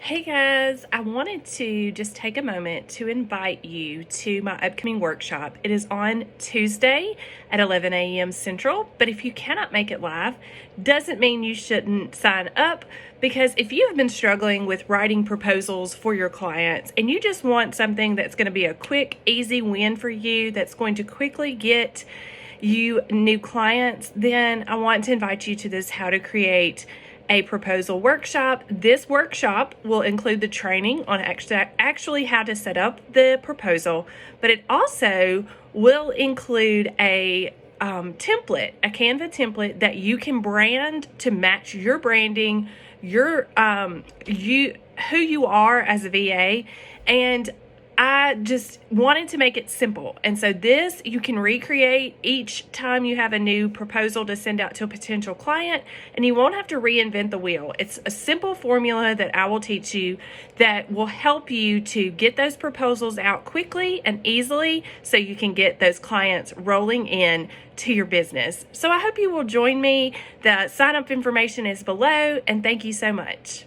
Hey guys, I wanted to just take a moment to invite you to my upcoming workshop. It is on Tuesday at 11 a.m. Central, but if you cannot make it live, doesn't mean you shouldn't sign up, because if you have been struggling with writing proposals for your clients and you just want something that's going to be a quick, easy win for you, that's going to quickly get you new clients, then I want to invite you to this How to Create a Proposal workshop. This workshop will include the training on actually how to set up the proposal, but it also will include a template, a Canva template that you can brand to match your branding, your who you are as a VA. And I just wanted to make it simple. And so this you can recreate each time you have a new proposal to send out to a potential client, and you won't have to reinvent the wheel. It's a simple formula that I will teach you that will help you to get those proposals out quickly and easily so you can get those clients rolling in to your business. So I hope you will join me. The sign up information is below, and thank you so much.